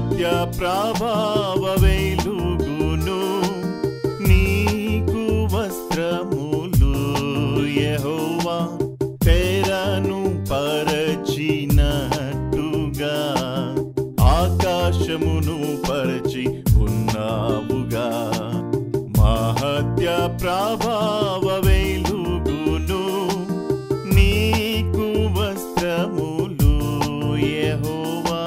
మహత్య ప్రభావ వెలుగును నీకు వస్త్రములు యెహోవా తెరను పరచినట్టుగా ఆకాశమును పరచి ఉన్నావుగా మహత్య ప్రభావ వెలుగును నీకు వస్త్రములు యెహోవా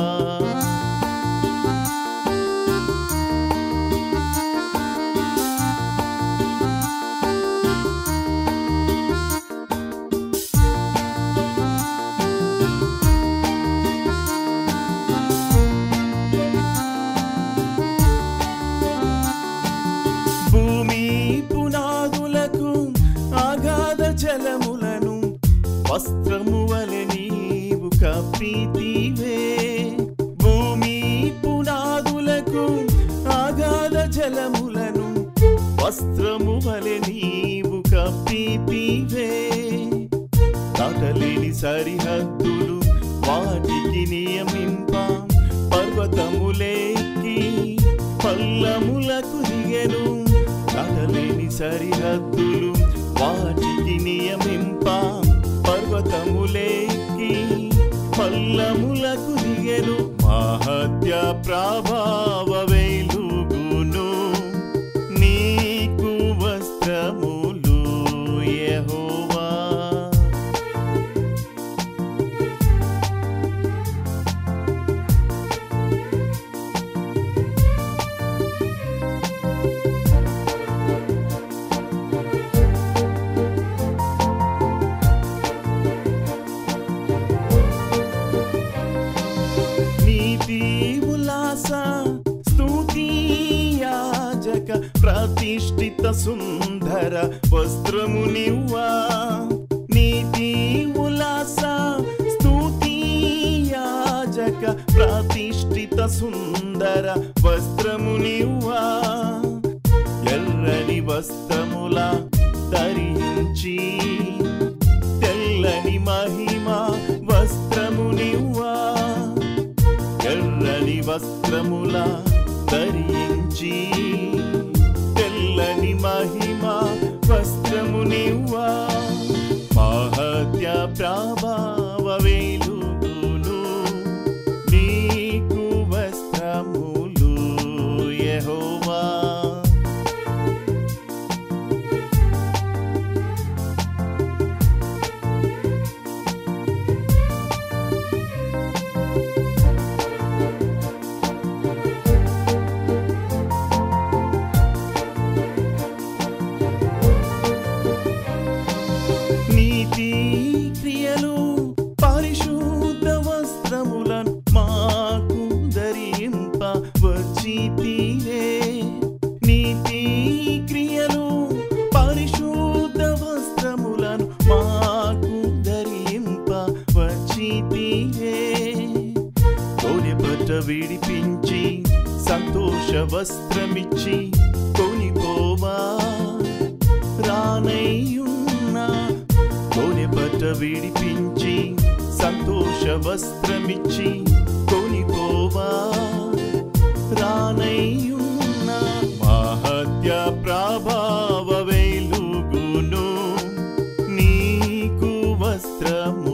జలములను వస్త్రము వలె నీవు కప్పితివే భూమి పునాదులకు ఆగాధ జలములను వస్త్రము వలె నీవు కప్పితివే దాటలేని సరిహద్దులు వాటికి నియమింప పర్వతములేకి పల్లములకు దిగెను దాటలేని సరిహద్దులు వాటికి నియమింప పర్వతములేకి పల్లములకు దిగెను మహత్య ప్రభావ వెలుగును నీకు వస్త్రములు యెహోవా ప్రతిష్ఠిత సుందర వస్త్రము నివ్వా నీతి ఉల్లాస స్తుతి యాజక ప్రతిష్ఠిత సుందర వస్త్రము నివ్వా ఎర్రని వస్త్రముల ధరించి తెల్లని మహిమ వస్త్రము నివ్వా ఎర్రని వస్త్రముల ధరించి తెల్లని మహిమ వస్త్రము నివ్వా మహత్య ప్రభావ వెలుగును నీకు వస్త్రములు యెహోవా క్రియలు పరిశుద్ధ వస్త్రములను మాకు ధరింప వచ్చితివే నీతి క్రియలు పరిశుద్ధ వస్త్రములను మాకు ధరింప వచ్చితివే తోడెపట్ట విడిపించి సంతోష వస్త్రమిచ్చి కొనిపోవా రానయ్యున్నా తోడెపట్ట విడిపించి సంతోష వస్త్రమిచ్చి కొనిపోవా రానయ్యున్నా మహత్య ప్రభావ వెలుగును నీకు వస్త్రము